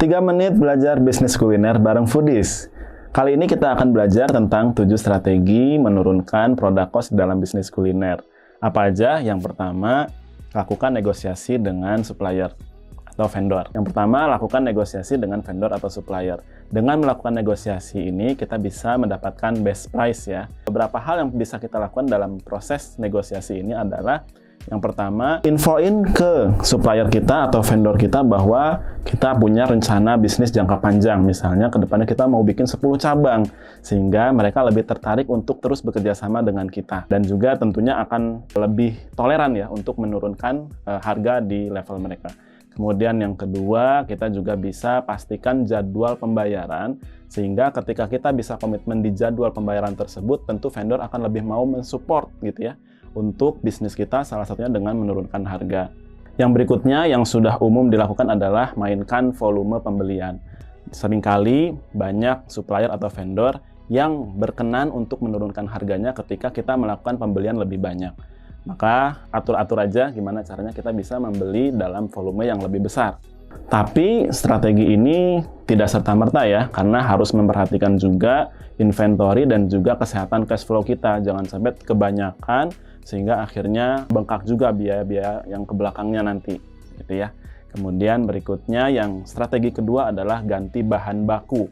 3 menit belajar bisnis kuliner bareng Foodies. Kali ini kita akan belajar tentang 7 strategi menurunkan produk cost dalam bisnis kuliner. Apa aja? Yang pertama, lakukan negosiasi dengan supplier atau vendor. Yang pertama, lakukan negosiasi dengan vendor atau supplier. Dengan melakukan negosiasi ini, kita bisa mendapatkan best price ya. Beberapa hal yang bisa kita lakukan dalam proses negosiasi ini adalah yang pertama, infoin ke supplier kita atau vendor kita bahwa kita punya rencana bisnis jangka panjang. Misalnya ke depannya kita mau bikin 10 cabang, sehingga mereka lebih tertarik untuk terus bekerja sama dengan kita. Dan juga tentunya akan lebih toleran ya untuk menurunkan harga di level mereka. Kemudian yang kedua, kita juga bisa pastikan jadwal pembayaran, sehingga ketika kita bisa komitmen di jadwal pembayaran tersebut, tentu vendor akan lebih mau mensupport gitu ya untuk bisnis kita, salah satunya dengan menurunkan harga. Yang berikutnya yang sudah umum dilakukan adalah mainkan volume pembelian. Seringkali banyak supplier atau vendor yang berkenan untuk menurunkan harganya ketika kita melakukan pembelian lebih banyak. Maka atur-atur aja gimana caranya kita bisa membeli dalam volume yang lebih besar. Tapi strategi ini tidak serta-merta ya, karena harus memperhatikan juga inventory dan juga kesehatan cash flow kita. Jangan sampai kebanyakan sehingga akhirnya bengkak juga biaya-biaya yang ke belakangnya nanti gitu ya. Kemudian berikutnya yang strategi kedua adalah ganti bahan baku.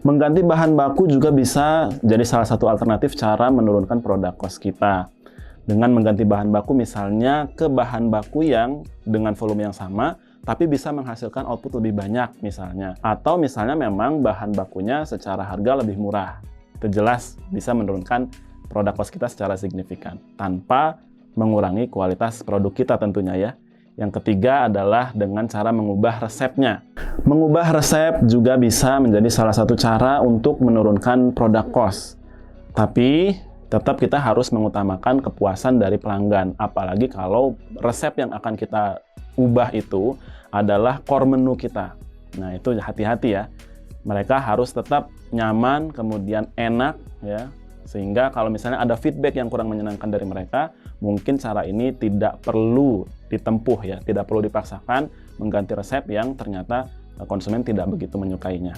Mengganti bahan baku juga bisa jadi salah satu alternatif cara menurunkan produk cost kita. Dengan mengganti bahan baku misalnya ke bahan baku yang dengan volume yang sama tapi bisa menghasilkan output lebih banyak misalnya. Atau misalnya memang bahan bakunya secara harga lebih murah. Itu jelas bisa menurunkan produk cost kita secara signifikan tanpa mengurangi kualitas produk kita tentunya ya. Yang ketiga adalah dengan cara mengubah resepnya. Mengubah resep juga bisa menjadi salah satu cara untuk menurunkan produk cost. Tapi tetap kita harus mengutamakan kepuasan dari pelanggan. Apalagi kalau resep yang akan kita ubah itu adalah core menu kita. Nah itu hati-hati ya. Mereka harus tetap nyaman, kemudian enak ya. Sehingga kalau misalnya ada feedback yang kurang menyenangkan dari mereka, mungkin cara ini tidak perlu ditempuh ya, tidak perlu dipaksakan mengganti resep yang ternyata konsumen tidak begitu menyukainya.